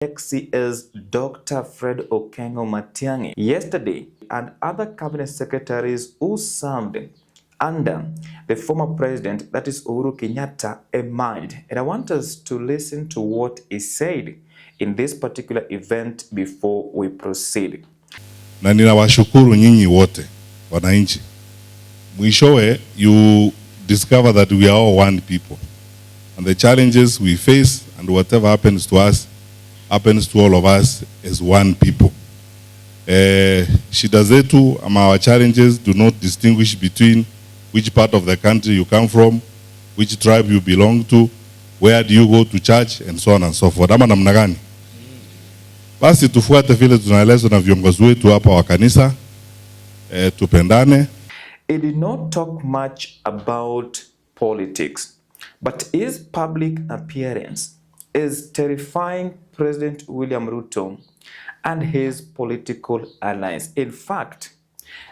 ex-CS Dr. Fred Okengo Matiang'i yesterday and other cabinet secretaries who served under the former president, that is Uhuru Kenyatta, emerged. And I want us to listen to what he said in this particular event before we proceed. Na ninawashukuru nyinyi wote wananchi. Mwishowe you discover that we are all one people. And the challenges we face and whatever happens to us happens to all of us as one people. Shida zetu ama our challenges do not distinguish between which part of the country you come from, which tribe you belong to, where do you go to church, and so on and so forth. Ama namna gani? Basi tufuate vile tunaelezwa na viongozi wetu hapa wa kanisa, tupendane. It did not talk much about politics, but his public appearance is terrifying President William Ruto and his political allies. In fact,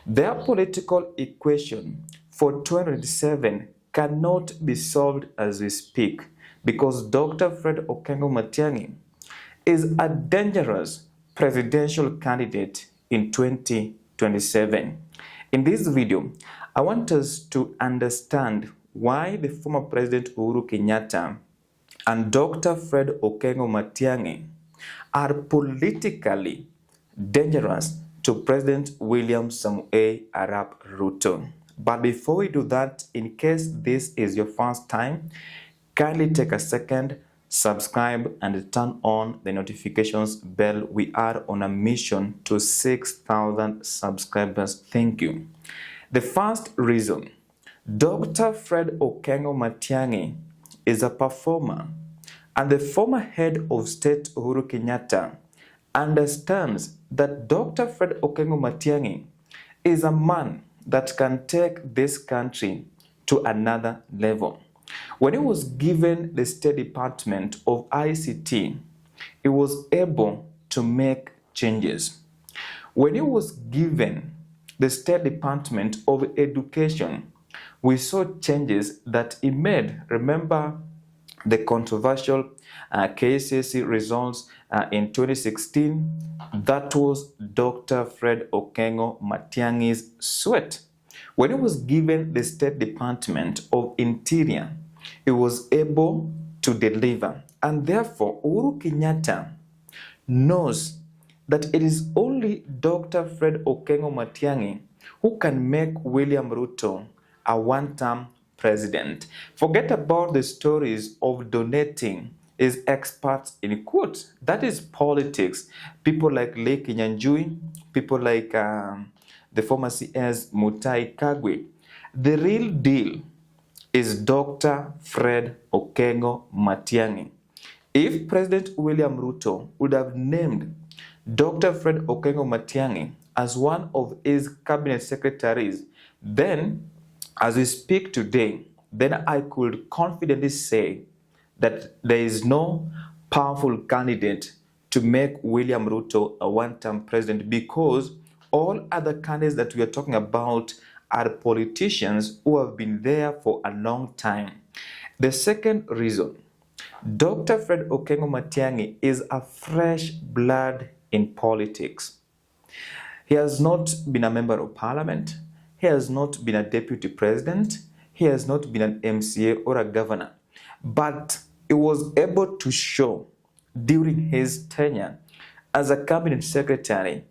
their political equation for 2027 cannot be solved as we speak because Dr. Fred Okengo Matiang'i is a dangerous presidential candidate in 2027. In this video, I want us to understand why the former President Uhuru Kenyatta and Dr. Fred Okengo Matiang'i are politically dangerous to President William Samoei Arap Ruto. But before we do that, in case this is your first time, kindly take a second, subscribe, and turn on the notifications bell. We are on a mission to 6,000 subscribers. Thank you. The first reason, Dr. Fred Okengo Matiang'i is a performer, and the former head of state Uhuru Kenyatta understands that Dr. Fred Okengo Matiang'i is a man that can take this country to another level. When he was given the State Department of ICT, he was able to make changes. When he was given the State Department of Education, we saw changes that he made. Remember the controversial KCSE results in 2016? That was Dr. Fred Okengo Matiang'i's sweat. When he was given the State Department of Interior, he was able to deliver. And therefore, Uhuru Kenyatta knows that it is only Dr. Fred Okengo Matiang'i who can make William Ruto a one-term president. Forget about the stories of donating his experts in quotes. That is politics. People like Lake Nyanjui, people like the former CS Mutai Kagwe. The real deal is Dr. Fred Okengo Matiang'i. If President William Ruto would have named Dr. Fred Okengo Matiang'i as one of his cabinet secretaries, then as we speak today, then I could confidently say that there is no powerful candidate to make William Ruto a one-term president, because all other candidates that we are talking about are politicians who have been there for a long time. The second reason, Dr. Fred Okengo Matiang'i is a fresh blood in politics. He has not been a member of parliament. He has not been a deputy president. He has not been an MCA or a governor. But he was able to show during his tenure as a cabinet secretary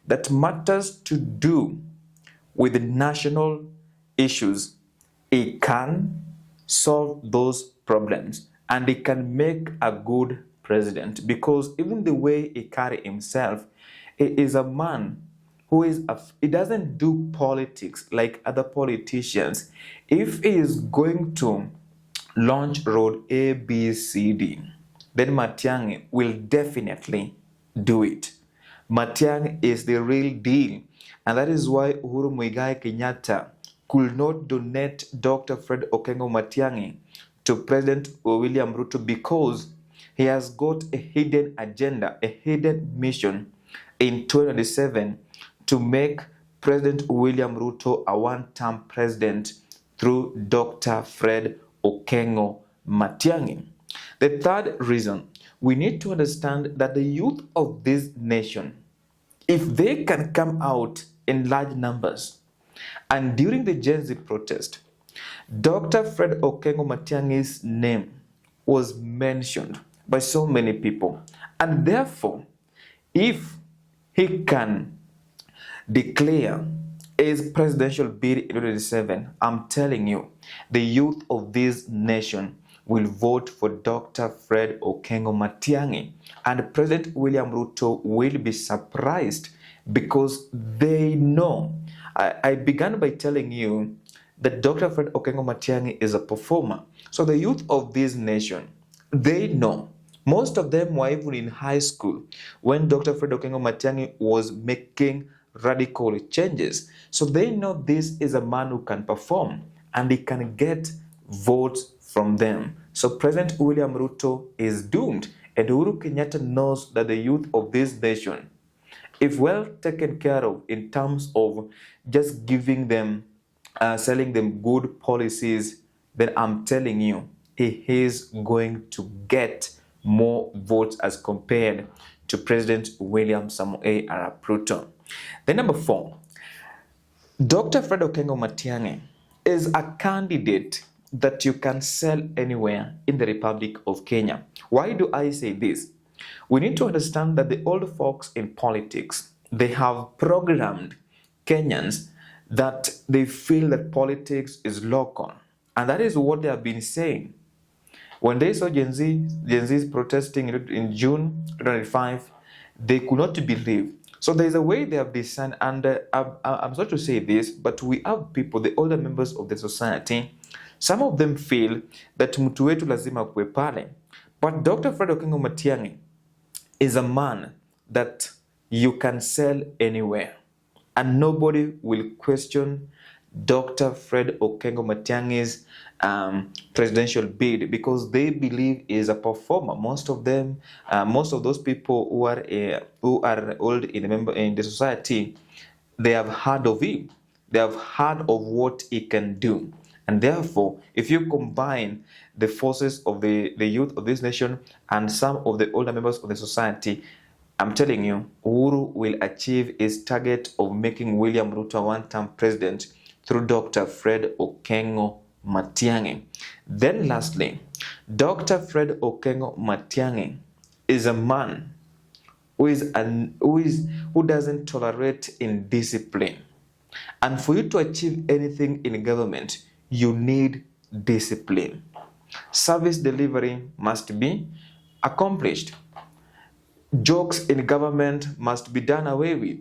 that matters to do with national issues, he can solve those problems and he can make a good president, because even the way he carries himself, he is a man who he doesn't do politics like other politicians. If he is going to launch road A, B, C, D, then Matiang'i will definitely do it. Matiang'i is the real deal. And that is why Uhuru Muigai Kenyatta could not donate Dr. Fred Okengo Matiang'i to President William Ruto, because he has got a hidden agenda, a hidden mission in 2027 to make President William Ruto a one-term president through Dr. Fred Okengo Matiang'i. The third reason we need to understand that the youth of this nation, if they can come out in large numbers, and during the Gen Z protest, Dr. Fred Okengo Matiang'i's name was mentioned by so many people. And therefore, if he can declare his presidential bid in 2027, I'm telling you, the youth of this nation will vote for Dr. Fred Okengo Matiang'i. And President William Ruto will be surprised because they know. I began by telling you that Dr. Fred Okengo Matiang'i is a performer. So the youth of this nation, they know. Most of them were even in high school when Dr. Fred Okengo Matiang'i was making radical changes. So they know this is a man who can perform and he can get votes from them. So President William Ruto is doomed, and Uhuru Kenyatta knows that the youth of this nation, if well taken care of in terms of just giving them, selling them good policies, then I'm telling you, he is going to get more votes as compared to President William Samoei Arap Ruto. Then number 4, Dr. Fred Okengo Matiang'i is a candidate that you can sell anywhere in the Republic of Kenya. Why do I say this? We need to understand that the old folks in politics, they have programmed Kenyans that they feel that politics is local. And that is what they have been saying. When they saw Gen Z's protesting in June 2025, they could not believe. So there is a way they have designed, and I'm sorry to say this, but we have people, the older members of the society, some of them feel that mtu wetu lazima kuwe pale. But Dr. Fred Okengo Matiang'i is a man that you can sell anywhere, and nobody will question Dr. Fred Okengo Matiang'i's presidential bid because they believe he is a performer. Most of them, most of those people who are old in the society, they have heard of him. They have heard of what he can do. And therefore, if you combine the forces of the youth of this nation and some of the older members of the society, I'm telling you, Uhuru will achieve his target of making William Ruto a one-term president through Dr. Fred Okengo Matiang'i. Then lastly, Dr. Fred Okengo Matiang'i is a man who doesn't tolerate indiscipline. And for you to achieve anything in government, you need discipline. Service delivery must be accomplished. Jokes in government must be done away with.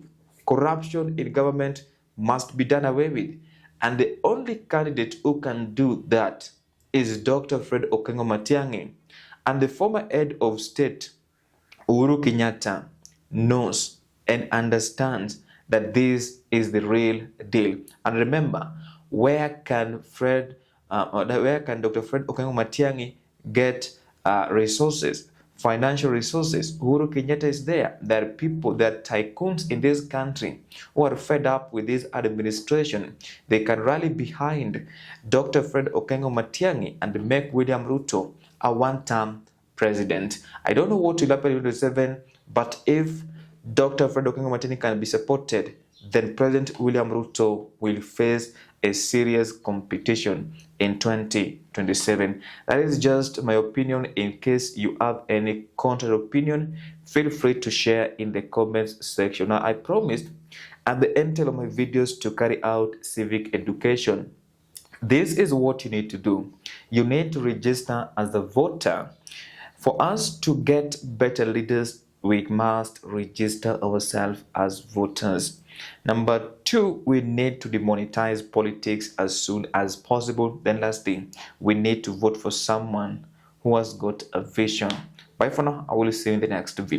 Corruption in government must be done away with. And the only candidate who can do that is Dr. Fred Okengo Matiang'i. And the former head of state, Uhuru Kenyatta, knows and understands that this is the real deal. And remember, where can Dr. Fred Okengo Matiang'i get resources, financial resources? Uhuru Kenyatta is there. There are people, there are tycoons in this country who are fed up with this administration. They can rally behind Dr. Fred Okengo Matiang'i and make William Ruto a one-term president. I don't know what will happen in 2027, but if Dr. Fred Okengo Matiang'i can be supported, then President William Ruto will face a serious competition in 2027. That is just my opinion. In case you have any counter opinion, feel free to share in the comments section. Now, I promised at the end of my videos to carry out civic education. This is what you need to do. You need to register as a voter. For us to get better leaders, we must register ourselves as voters. Number 2, we need to demonetize politics as soon as possible. Then lastly, we need to vote for someone who has got a vision. Bye for now. I will see you in the next video.